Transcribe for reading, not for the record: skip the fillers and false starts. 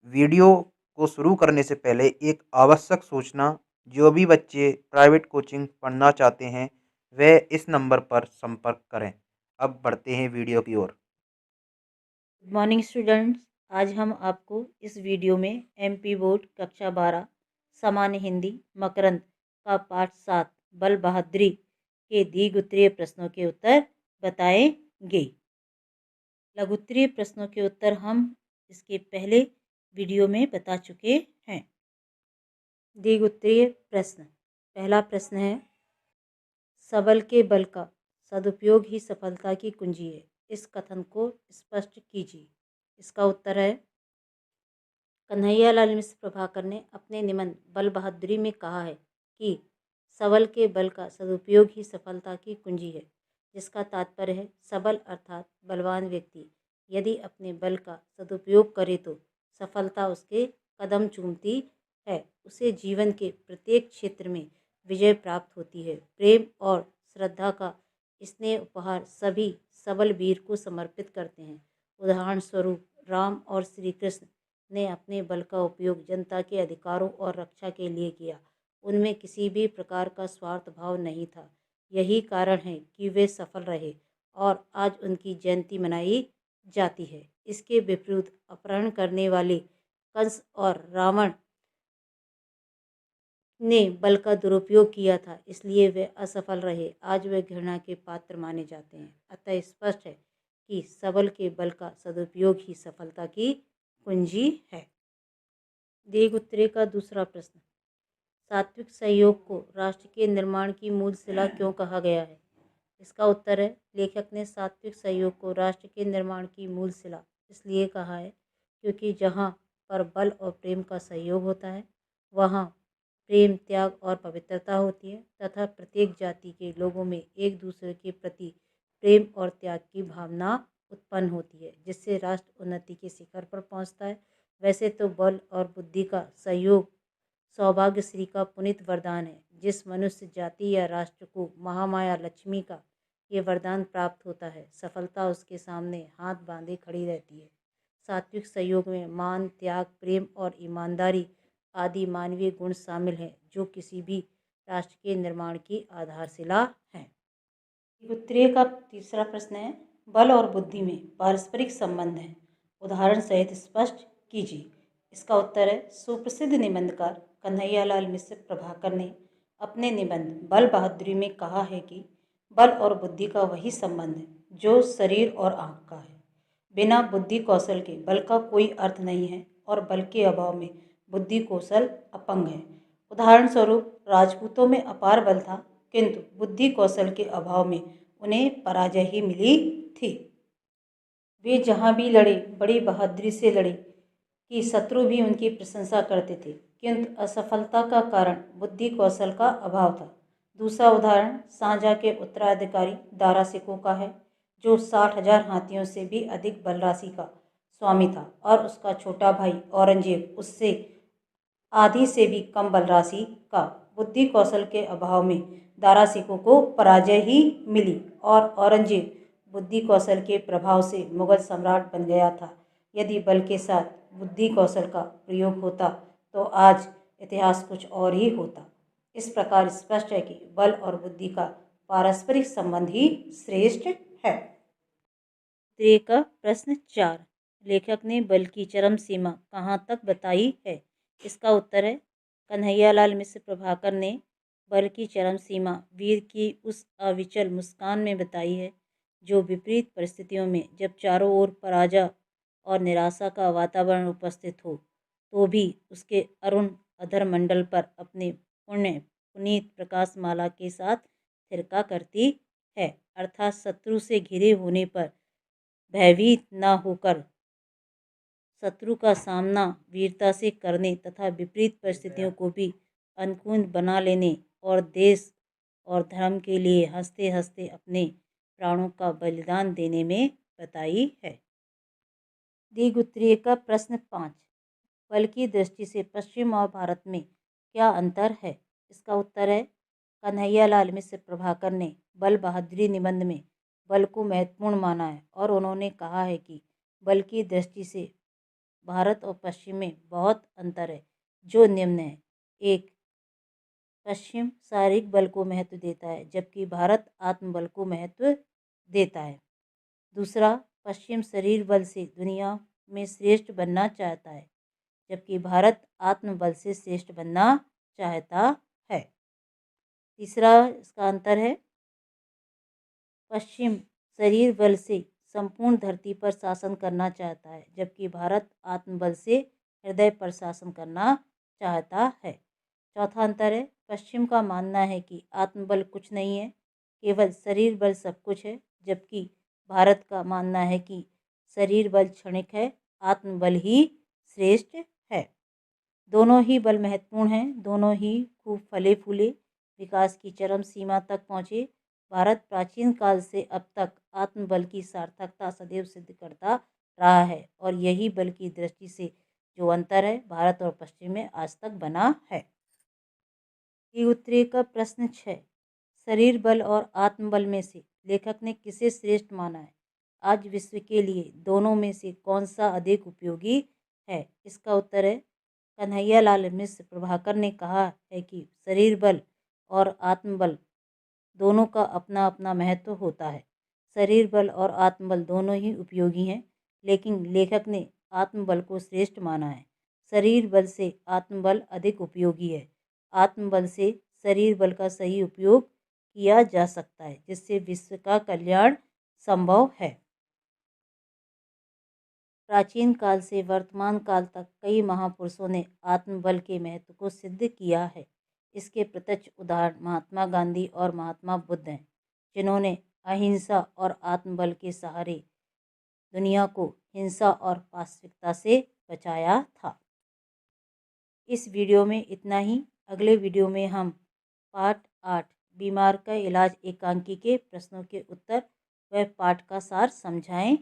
Video को शुरू करने से पहले एक आवश्यक सूचना। जो भी बच्चे प्राइवेट कोचिंग पढ़ना चाहते हैं, वह इस नंबर पर संपर्क करें। अब बढ़ते हैं वीडियो की ओर। Good morning students. आज हम आपको इस वीडियो में एमपी बोर्ड कक्षा 12 सामान्य हिंदी मकरंद का पाठ 7 बल बहादुरी के द्विगुत्रीय प्रश्नों के उत्तर बताएंगे। लघुत्तरीय प्रश्नों के उत्तर हम इसके पहले वीडियो में बता चुके हैं। द्विगुत्रीय प्रश्न, पहला प्रश्न है, सबल के बल का सदुपयोग ही सफलता की कुंजी है। इस कथन को स्पष्ट कीजिए। इसका उत्तर है, कन्हैयालाल मिश्र प्रभाकर ने अपने निबंध बल बहादुरी में कहा है कि सबल के बल का सदुपयोग ही सफलता की कुंजी है, जिसका तात्पर्य है सबल अर्थात बलवान व्यक्ति यदि अपने बल का सदुपयोग करे तो सफलता उसके कदम चूमती है, उसे जीवन के प्रत्येक क्षेत्र में विजय प्राप्त होती है। प्रेम और श्रद्धा का स्नेह उपहार सभी सबल वीर को समर्पित करते हैं। उदाहरण स्वरूप राम और श्री कृष्ण ने अपने बल का उपयोग जनता के अधिकारों और रक्षा के लिए किया। उनमें किसी भी प्रकार का स्वार्थ भाव नहीं था। यही कारण है कि वे सफल रहे और आज उनकी जयंती मनाई जाती है। इसके विपरीत अपहरण करने वाले कंस और रावण ने बल का दुरुपयोग किया था, इसलिए वे असफल रहे। आज वे घृणा के पात्र माने जाते हैं। अतः स्पष्ट है कि सबल के बल का सदुपयोग ही सफलता की कुंजी है। द्विगुत्रीय का दूसरा प्रश्न, सात्विक सहयोग को राष्ट्र के निर्माण की मूल शिला क्यों कहा गया है? इसका उत्तर है, लेखक ने सात्विक सहयोग को राष्ट्र के निर्माण की मूल शिला इसलिए कहा है क्योंकि जहाँ पर बल और प्रेम का सहयोग होता है, वहाँ प्रेम, त्याग और पवित्रता होती है तथा प्रत्येक जाति के लोगों में एक दूसरे के प्रति प्रेम और त्याग की भावना उत्पन्न होती है, जिससे राष्ट्र उन्नति के शिखर पर पहुँचता है। वैसे तो बल और बुद्धि का सहयोग सौभाग्यश्री का पुनीत वरदान है। जिस मनुष्य जाति या राष्ट्र को महामाया लक्ष्मी का ये वरदान प्राप्त होता है, सफलता उसके सामने हाथ बांधे खड़ी रहती है। सात्विक सहयोग में मान, त्याग, प्रेम और ईमानदारी आदि मानवीय गुण शामिल हैं, जो किसी भी राष्ट्र के निर्माण की आधारशिला हैं। उत्तरीय का तीसरा प्रश्न है, बल और बुद्धि में पारस्परिक संबंध है, उदाहरण सहित स्पष्ट कीजिए। इसका उत्तर है, सुप्रसिद्ध निबंधकार कन्हैयालाल मिश्र प्रभाकर ने अपने निबंध बल बहादुरी में कहा है कि बल और बुद्धि का वही संबंध है जो शरीर और आँख का है। बिना बुद्धि कौशल के बल का कोई अर्थ नहीं है और बल के अभाव में बुद्धि कौशल अपंग है। उदाहरण स्वरूप राजपूतों में अपार बल था, किंतु बुद्धि कौशल के अभाव में उन्हें पराजय ही मिली थी। वे जहाँ भी लड़े बड़ी बहादुरी से लड़े कि शत्रु भी उनकी प्रशंसा करते थे, किंतु असफलता का कारण बुद्धि कौशल का अभाव था। दूसरा उदाहरण शाहजहाँ के उत्तराधिकारी दारा सिकों का है, जो 60,000 हाथियों से भी अधिक बल राशि का स्वामी था और उसका छोटा भाई औरंगजेब उससे आधी से भी कम बल राशि का। बुद्धि कौशल के अभाव में दारा सिकों को पराजय ही मिली और औरंगजेब बुद्धि कौशल के प्रभाव से मुगल सम्राट बन गया था। यदि बल के साथ बुद्धि कौशल का प्रयोग होता तो आज इतिहास कुछ और ही होता। इस प्रकार स्पष्ट है कि बल और बुद्धि का पारस्परिक संबंध ही श्रेष्ठ है। का प्रश्न 4, लेखक ने बल की चरम सीमा कहाँ तक बताई है? इसका उत्तर है, कन्हैयालाल मिश्र प्रभाकर ने बल की चरम सीमा वीर की उस अविचल मुस्कान में बताई है जो विपरीत परिस्थितियों में, जब चारों ओर पराजय और निराशा का वातावरण उपस्थित हो, तो भी उसके अरुण अधर मंडल पर अपने पुनीत प्रकाशमाला के साथ थिरका करती है। अर्थात शत्रु से घिरे होने पर भयभीत न होकर शत्रु का सामना वीरता से करने तथा विपरीत परिस्थितियों को भी अनुकूल बना लेने और देश और धर्म के लिए हंसते हंसते अपने प्राणों का बलिदान देने में बताई है। द्विगुत्रीय का प्रश्न 5, बल की दृष्टि से पश्चिम और भारत में क्या अंतर है? इसका उत्तर है, कन्हैयालाल मिश्र प्रभाकर ने बल बहादुरी निबंध में बल को महत्वपूर्ण माना है और उन्होंने कहा है कि बल की दृष्टि से भारत और पश्चिम में बहुत अंतर है, जो निम्न है। 1. पश्चिम शारीरिक बल को महत्व देता है, जबकि भारत आत्मबल को महत्व देता है। दूसरा, पश्चिम शरीर बल से दुनिया में श्रेष्ठ बनना चाहता है, जबकि भारत आत्मबल से श्रेष्ठ बनना चाहता है। तीसरा इसका अंतर है, पश्चिम शरीर बल से संपूर्ण धरती पर शासन करना चाहता है, जबकि भारत आत्मबल से हृदय पर शासन करना चाहता है। चौथा अंतर है, पश्चिम का मानना है कि आत्मबल कुछ नहीं है, केवल शरीर बल सब कुछ है, जबकि भारत का मानना है कि शरीर बल क्षणिक है, आत्मबल ही श्रेष्ठ है। दोनों ही बल महत्वपूर्ण हैं, दोनों ही खूब फले फूले, विकास की चरम सीमा तक पहुँचे। भारत प्राचीन काल से अब तक आत्मबल की सार्थकता सदैव सिद्ध करता रहा है, और यही बल की दृष्टि से जो अंतर है भारत और पश्चिम में आज तक बना है। उत्तरी का प्रश्न 6, शरीर बल और आत्मबल में से लेखक ने किसे श्रेष्ठ माना है? आज विश्व के लिए दोनों में से कौन सा अधिक उपयोगी है? इसका उत्तर है, कन्हैयालाल मिश्र प्रभाकर ने कहा है कि शरीर बल और आत्मबल दोनों का अपना अपना महत्व होता है। शरीर बल और आत्मबल दोनों ही उपयोगी हैं, लेकिन लेखक ने आत्मबल को श्रेष्ठ माना है। शरीर बल से आत्मबल अधिक उपयोगी है। आत्मबल से शरीर बल का सही उपयोग किया जा सकता है, जिससे विश्व का कल्याण संभव है। प्राचीन काल से वर्तमान काल तक कई महापुरुषों ने आत्मबल के महत्व को सिद्ध किया है। इसके प्रत्यक्ष उदाहरण महात्मा गांधी और महात्मा बुद्ध हैं, जिन्होंने अहिंसा और आत्मबल के सहारे दुनिया को हिंसा और पाशविकता से बचाया था। इस वीडियो में इतना ही। अगले वीडियो में हम पाठ 8 बीमार का इलाज एकांकी के प्रश्नों के उत्तर व पाठ का सार समझाएं।